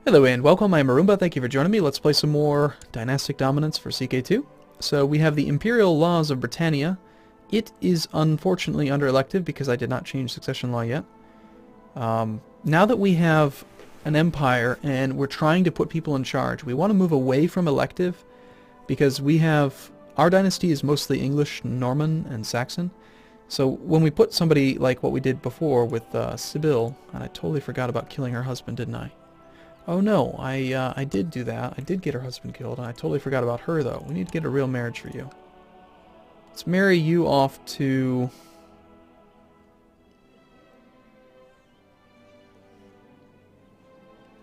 Hello and welcome, I'm Arumba, thank you for joining me. Let's play some more Dynastic Dominance for CK2. So we have the Imperial Laws of Britannia. It is unfortunately under elective because I did not change succession law yet. Now that we have an empire and we're trying to put people in charge, we want to move away from elective because our dynasty is mostly English, Norman, and Saxon. So when we put somebody like what we did before with Sibyl, and I totally forgot about killing her husband, didn't I? Oh no, I did do that. I did get her husband killed, and I totally forgot about her, though. We need to get a real marriage for you. Let's marry you off to...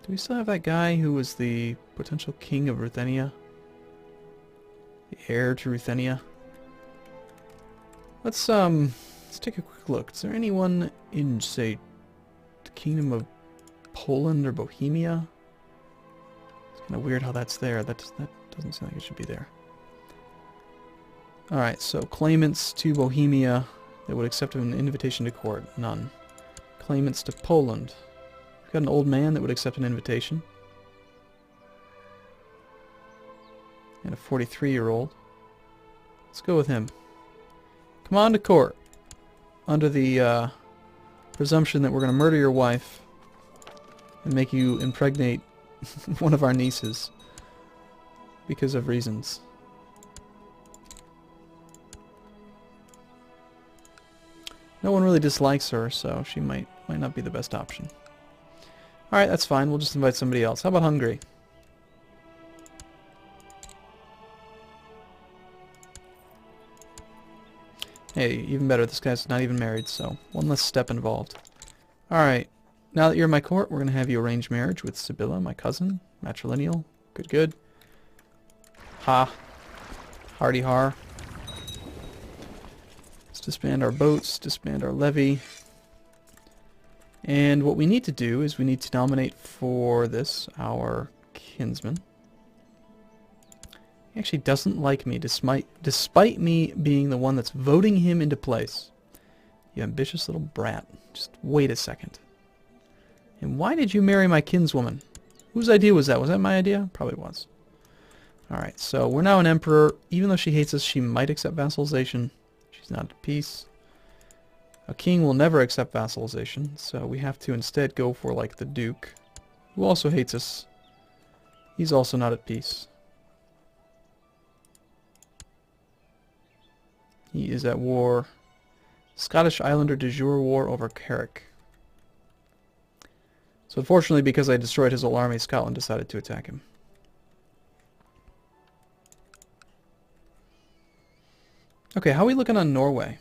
Do we still have that guy who was the potential king of Ruthenia? The heir to Ruthenia? Let's take a quick look. Is there anyone in, say, the Kingdom of Poland or Bohemia? Kind of weird how that's there. That doesn't seem like it should be there. Alright, so claimants to Bohemia that would accept an invitation to court. None. Claimants to Poland. We've got an old man that would accept an invitation. And a 43-year-old. Let's go with him. Come on to court. Under the presumption that we're going to murder your wife and make you impregnate one of our nieces because of reasons. No one really dislikes her, so she might not be the best option. Alright, that's fine. We'll just invite somebody else. How about Hungary? Hey, even better. This guy's not even married, so one less step involved. Alright. Now that you're in my court, we're going to have you arrange marriage with Sibylla, my cousin. Matrilineal. Good, good. Ha. Hardy har. Let's disband our boats, disband our levy. And what we need to do is we need to nominate for this our kinsman. He actually doesn't like me, despite me being the one that's voting him into place. You ambitious little brat. Just wait a second. And why did you marry my kinswoman? Whose idea was that? Was that my idea? Probably was. Alright, so we're now an emperor. Even though she hates us, she might accept vassalization. She's not at peace. A king will never accept vassalization, so we have to instead go for, like, the duke, who also hates us. He's also not at peace. He is at war. Scottish Islander de jure war over Carrick. So unfortunately, because I destroyed his whole army, Scotland decided to attack him. Okay, how are we looking on Norway?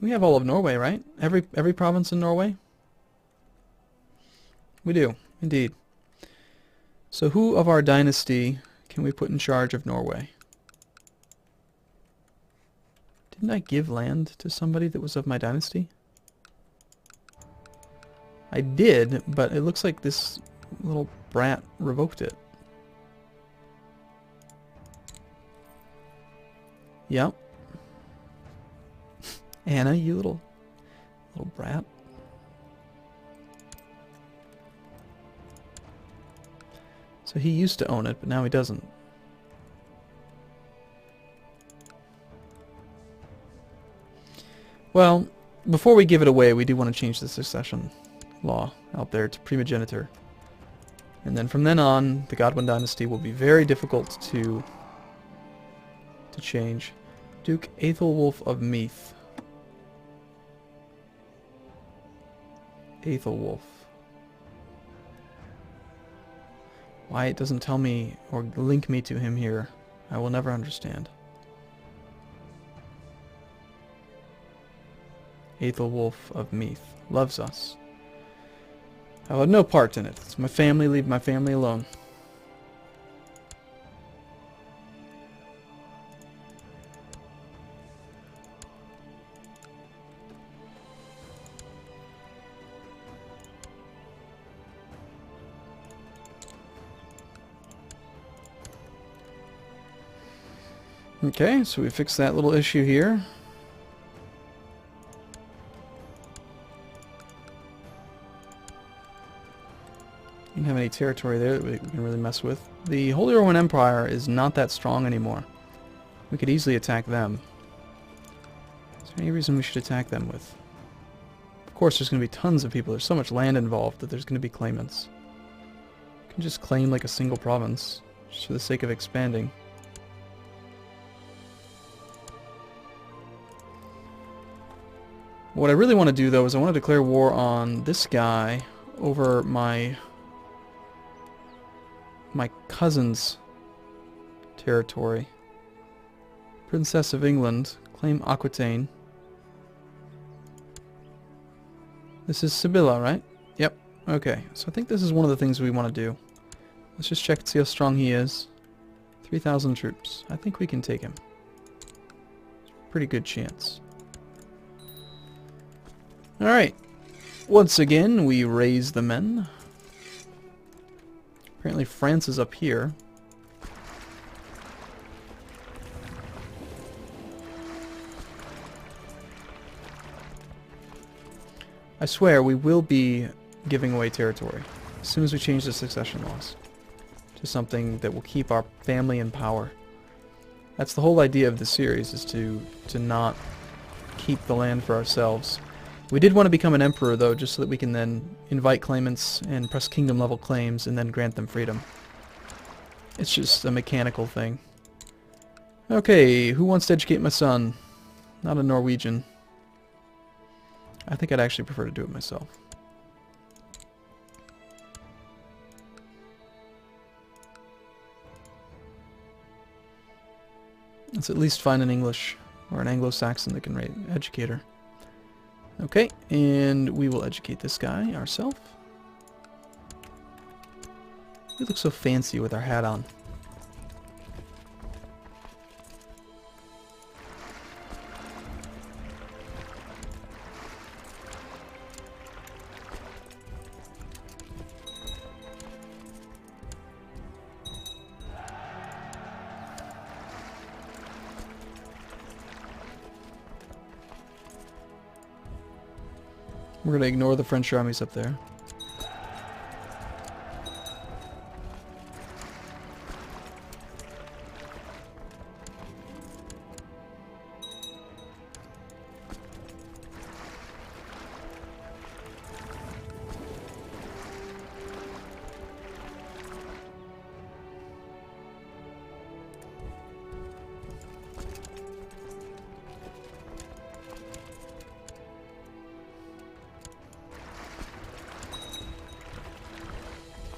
We have all of Norway, right? Every province in Norway? We do, indeed. So who of our dynasty can we put in charge of Norway? Didn't I give land to somebody that was of my dynasty? I did, but it looks like this little brat revoked it. Yep. Anna, you little brat. So he used to own it, but now he doesn't. Well, before we give it away, we do want to change the succession law out there to primogeniture. And then from then on, the Godwin dynasty will be very difficult to change. Duke Aethelwulf of Meath. Aethelwulf. Why it doesn't tell me or link me to him here, I will never understand. Aethelwulf of Meath. Loves us. I will have no part in it. It's my family. Leave my family alone. Okay, so we fixed that little issue here. You didn't have any territory there that we can really mess with. The Holy Roman Empire is not that strong anymore. We could easily attack them. Is there any reason we should attack them with? Of course, there's going to be tons of people. There's so much land involved that there's going to be claimants. You can just claim like a single province, just for the sake of expanding. What I really want to do, though, is I want to declare war on this guy over my cousin's territory. Princess of England, claim Aquitaine. This is Sibylla, right? Yep. Okay, so I think this is one of the things we want to do. Let's just check and see how strong he is. 3,000 troops. I think we can take him. Pretty good chance. Alright. Once again, we raise the men. Apparently France is up here. I swear, we will be giving away territory as soon as we change the succession laws to something that will keep our family in power. That's the whole idea of this series, is to not keep the land for ourselves. We did want to become an emperor, though, just so that we can then invite claimants and press kingdom-level claims and then grant them freedom. It's just a mechanical thing. Okay, who wants to educate my son? Not a Norwegian. I think I'd actually prefer to do it myself. Let's at least find an English or an Anglo-Saxon that can educate her. Okay, and we will educate this guy ourselves. We look so fancy with our hat on. We're going to ignore the French armies up there.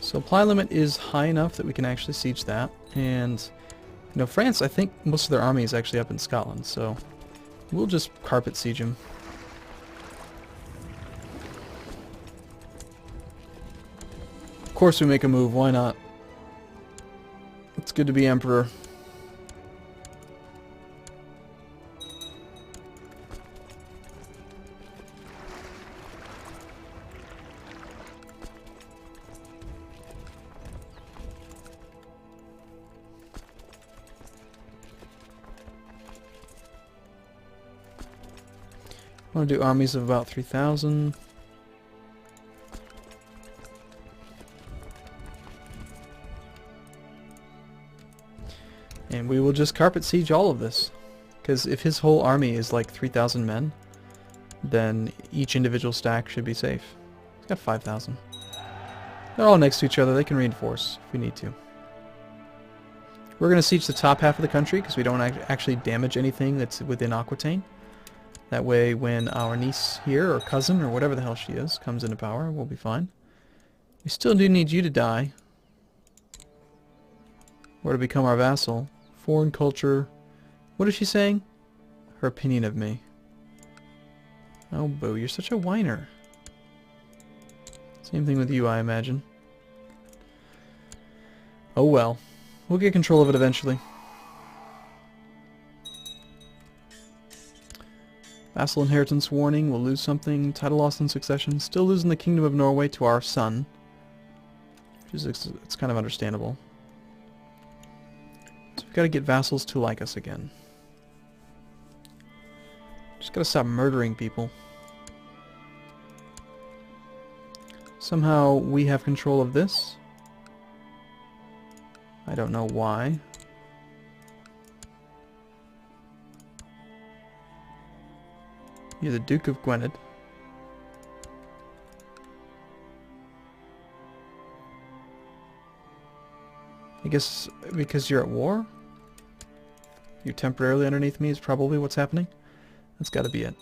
So supply limit is high enough that we can actually siege that. And, you know, France, I think most of their army is actually up in Scotland, so we'll just carpet siege them. Of course we make a move, why not? It's good to be emperor. I want to do armies of about 3,000. And we will just carpet siege all of this. Because if his whole army is like 3,000 men, then each individual stack should be safe. He's got 5,000. They're all next to each other. They can reinforce if we need to. We're going to siege the top half of the country because we don't actually damage anything that's within Aquitaine. That way, when our niece here, or cousin, or whatever the hell she is, comes into power, we'll be fine. We still do need you to die. Or to become our vassal. Foreign culture. What is she saying? Her opinion of me. Oh, boo, you're such a whiner. Same thing with you, I imagine. Oh well. We'll get control of it eventually. Vassal inheritance warning, we'll lose something. Title loss in succession. Still losing the Kingdom of Norway to our son. Which is, it's kind of understandable. So we've got to get vassals to like us again. Just got to stop murdering people. Somehow we have control of this. I don't know why. You're the Duke of Gwynedd. I guess because you're at war? You're temporarily underneath me is probably what's happening. That's gotta be it.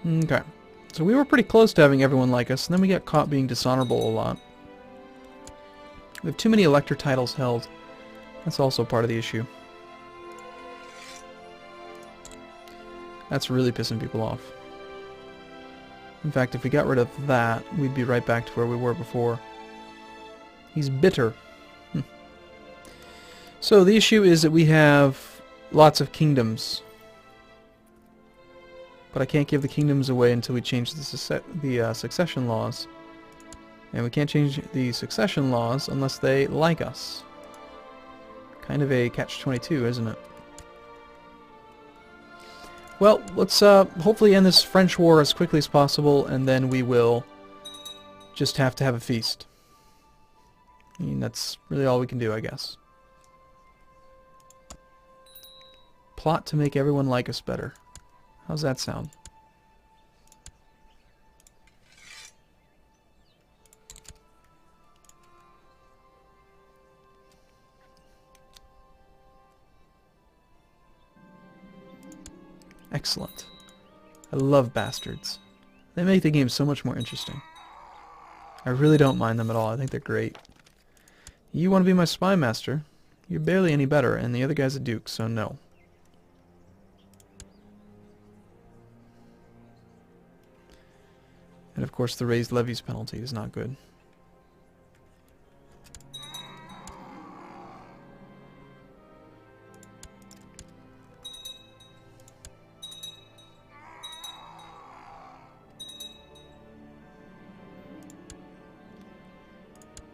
Okay. So we were pretty close to having everyone like us, and then we got caught being dishonorable a lot. We have too many elector titles held. That's also part of the issue. That's really pissing people off. In fact, if we got rid of that, we'd be right back to where we were before. He's bitter. So the issue is that we have lots of kingdoms. But I can't give the kingdoms away until we change the succession laws. And we can't change the succession laws unless they like us. Kind of a catch-22, isn't it? Well, let's hopefully end this French war as quickly as possible, and then we will just have to have a feast. I mean, that's really all we can do, I guess. Plot to make everyone like us better. How's that sound? Excellent. I love bastards. They make the game so much more interesting. I really don't mind them at all. I think they're great. You want to be my spy master? You're barely any better, and the other guy's a duke, so no. And of course the raised levies penalty is not good.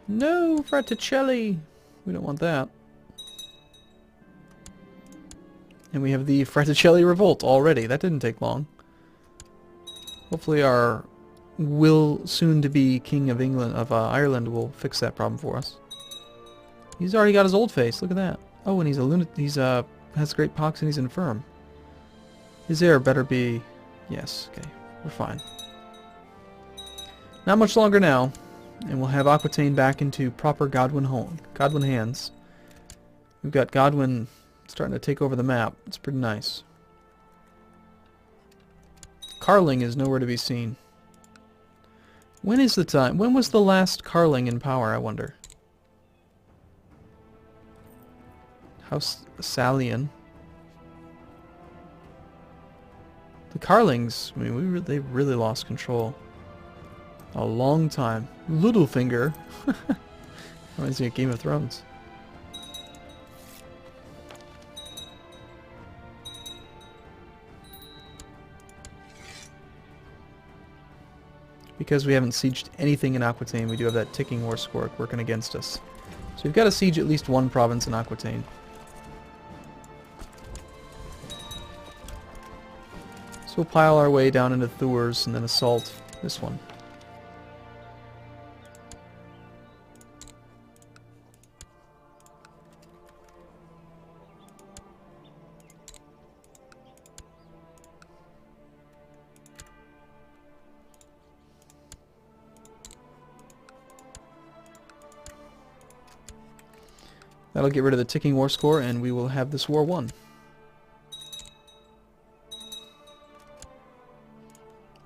No, Fraticelli! We don't want that. And we have the Fraticelli revolt already. That didn't take long. Hopefully our will soon to be King of Ireland will fix that problem for us. He's already got his old face. Look at that. Oh, and he's a lunatic. He's has great pox and he's infirm. His heir better be. Yes. Okay. We're fine. Not much longer now, and we'll have Aquitaine back into proper Godwin hands. We've got Godwin starting to take over the map. It's pretty nice. Carling is nowhere to be seen. When is the time? When was the last Carling in power, I wonder? House Salian. The Carlings, I mean, they really lost control. A long time. Littlefinger. Reminds me of Game of Thrones. Because we haven't sieged anything in Aquitaine, we do have that ticking war score working against us. So we've got to siege at least one province in Aquitaine. So we'll pile our way down into Thurs and then assault this one. That'll get rid of the ticking war score, and we will have this war won.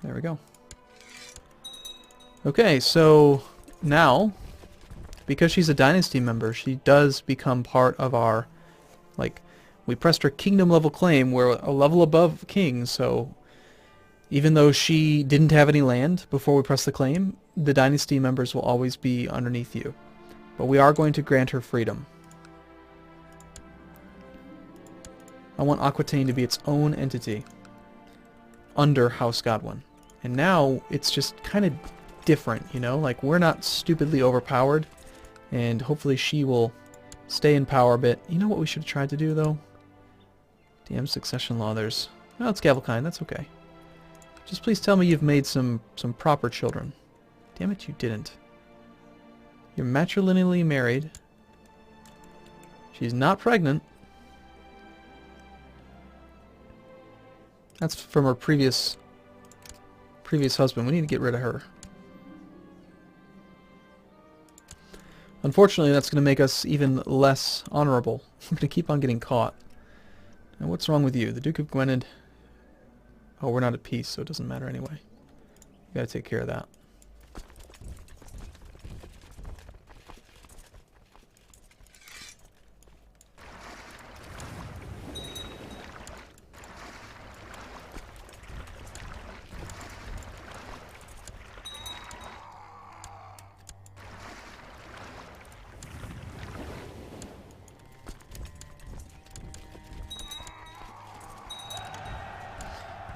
There we go. Okay, so now, because she's a dynasty member, she does become part of our, like, we pressed her kingdom level claim. We're a level above king, so even though she didn't have any land before we pressed the claim, the dynasty members will always be underneath you. But we are going to grant her freedom. I want Aquitaine to be its own entity under House Godwin. And now it's just kind of different, you know? Like, we're not stupidly overpowered, and hopefully she will stay in power a bit. You know what we should have tried to do, though? Damn succession law, there's... No, it's Gavelkind, that's okay. Just please tell me you've made some proper children. Damn it, you didn't. You're matrilineally married. She's not pregnant. That's from her previous husband. We need to get rid of her. Unfortunately, that's going to make us even less honorable. I'm going to keep on getting caught. And what's wrong with you? The Duke of Gwynedd. Oh, we're not at peace, so it doesn't matter anyway. We got to take care of that.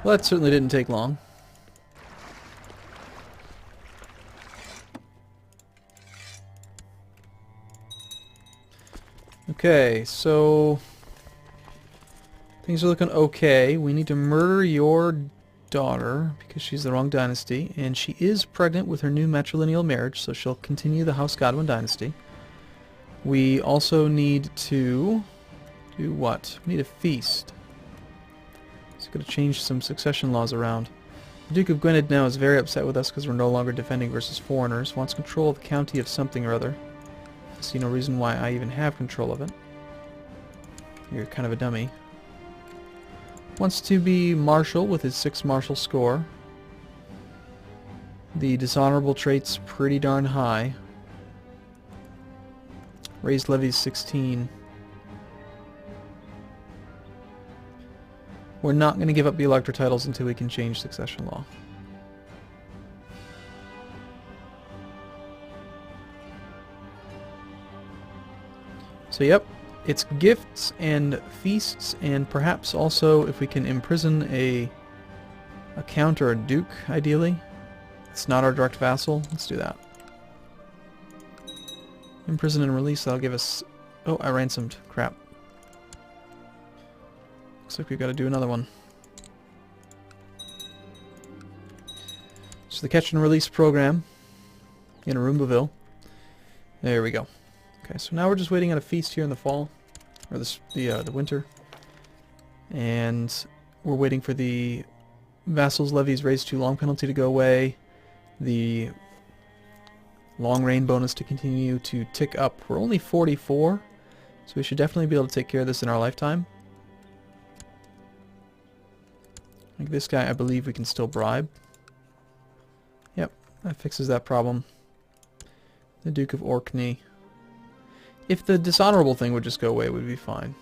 Well, that certainly didn't take long. Okay, so things are looking okay. We need to murder your daughter because she's the wrong dynasty, and she is pregnant with her new matrilineal marriage, so she'll continue the House Godwin dynasty. We also need to do what? We need a feast. So got to change some succession laws around. The Duke of Gwynedd now is very upset with us because we're no longer defending versus foreigners. Wants control of the county of something or other. I see no reason why I even have control of it. You're kind of a dummy. Wants to be marshal with his 6 marshal score. The dishonorable trait's pretty darn high. Raised levies 16. We're not going to give up the elector titles until we can change succession law. So yep, it's gifts and feasts, and perhaps also if we can imprison a count or a duke, ideally. It's not our direct vassal. Let's do that. Imprison and release, that'll give us... Oh, I ransomed. Crap. Looks like we've got to do another one. So the catch and release program in Arumbaville. There we go. Okay, so now we're just waiting on a feast here in the fall, or the winter, and we're waiting for the vassals' levies raised too long penalty to go away, the long reign bonus to continue to tick up. We're only 44, so we should definitely be able to take care of this in our lifetime. Like this guy, I believe we can still bribe. Yep, that fixes that problem. The Duke of Orkney. If the dishonorable thing would just go away, we'd be fine.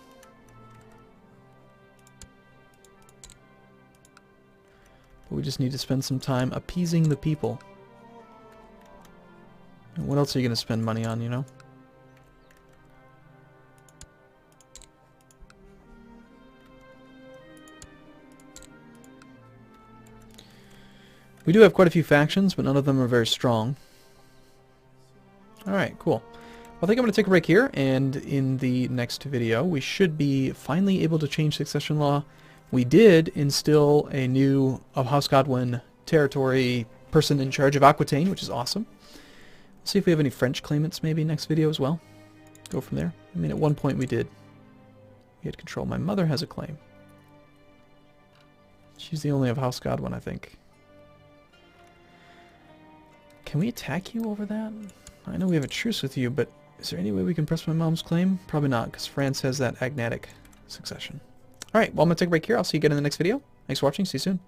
But we just need to spend some time appeasing the people. And what else are you going to spend money on, you know? We do have quite a few factions, but none of them are very strong. Alright, cool. I think I'm going to take a break here, and in the next video we should be finally able to change succession law. We did instill a new of House Godwin territory person in charge of Aquitaine, which is awesome. Let's see if we have any French claimants maybe next video as well. Go from there. I mean, at one point we did. We had control. My mother has a claim. She's the only of House Godwin, I think. Can we attack you over that? I know we have a truce with you, but is there any way we can press my mom's claim? Probably not, because France has that agnatic succession. Alright, well I'm going to take a break here. I'll see you again in the next video. Thanks for watching. See you soon.